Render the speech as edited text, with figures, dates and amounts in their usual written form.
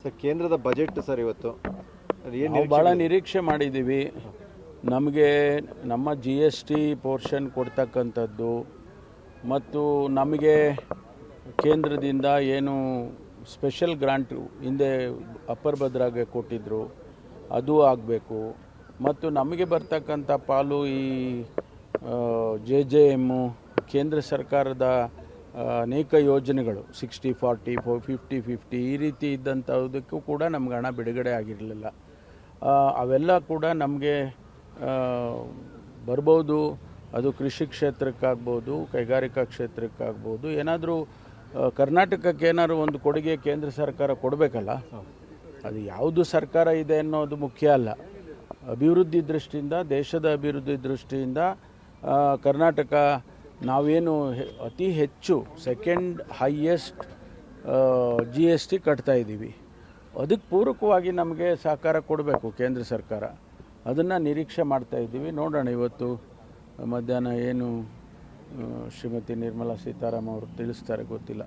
Sir ಕೇಂದ್ರದ budget sir ಇವತ್ತು ನಾವು ಭಾಳ ನಿರೀಕ್ಷೆ ಮಾಡಿದ್ದೀವಿ. ನಮಗೆ ನಮ್ಮ GST ಪೋರ್ಷನ್ ಕೊಡ್ತಕ್ಕಂಥದ್ದು ಮತ್ತು ನಮಗೆ ಕೇಂದ್ರದಿಂದ ಏನು ಸ್ಪೆಷಲ್ ಗ್ರಾಂಟು ಹಿಂದೆ ಅಪ್ಪರ್ ಭದ್ರಾಗೆ ಕೊಟ್ಟಿದ್ದರು ಅದು ಆಗಬೇಕು ಮತ್ತು ನಮಗೆ ಬರ್ತಕ್ಕಂಥ ಪಾಲು ಈ JJM ಕೇಂದ್ರ ಸರ್ಕಾರದ ಅನೇಕ ಯೋಜನೆಗಳು 60-40 50-50 ಈ ರೀತಿ ಇದ್ದಂಥದಕ್ಕೂ ಕೂಡ ನಮ್ಗೆ ಹಣ ಬಿಡುಗಡೆ ಆಗಿರಲಿಲ್ಲ. ಅವೆಲ್ಲ ಕೂಡ ನಮಗೆ ಬರ್ಬೋದು. ಅದು ಕೃಷಿ ಕ್ಷೇತ್ರಕ್ಕಾಗ್ಬೋದು, ಕೈಗಾರಿಕಾ ಕ್ಷೇತ್ರಕ್ಕಾಗ್ಬೋದು. ಏನಾದರೂ ಕರ್ನಾಟಕಕ್ಕೆ ಏನಾದರೂ ಒಂದು ಕೊಡುಗೆ ಕೇಂದ್ರ ಸರ್ಕಾರ ಕೊಡಬೇಕಲ್ಲ. ಅದು ಯಾವುದು ಸರ್ಕಾರ ಇದೆ ಅನ್ನೋದು ಮುಖ್ಯ ಅಲ್ಲ. ಅಭಿವೃದ್ಧಿ ದೃಷ್ಟಿಯಿಂದ, ದೇಶದ ಅಭಿವೃದ್ಧಿ ದೃಷ್ಟಿಯಿಂದ ಕರ್ನಾಟಕ ನಾವೇನು ಅತಿ ಹೆಚ್ಚು ಸೆಕೆಂಡ್ ಹೈಯೆಸ್ಟ್ GST ಕಟ್ತಾ ಇದ್ದೀವಿ. ಅದಕ್ಕೆ ಪೂರಕವಾಗಿ ನಮಗೆ ಸಹಕಾರ ಕೊಡಬೇಕು ಕೇಂದ್ರ ಸರ್ಕಾರ. ಅದನ್ನು ನಿರೀಕ್ಷೆ ಮಾಡ್ತಾ ಇದ್ದೀವಿ. ನೋಡೋಣ ಇವತ್ತು ಮಧ್ಯಾಹ್ನ ಏನು ಶ್ರೀಮತಿ ನಿರ್ಮಲಾ ಸೀತಾರಾಮನ್ ಅವರು ತಿಳಿಸ್ತಾರೆ ಗೊತ್ತಿಲ್ಲ.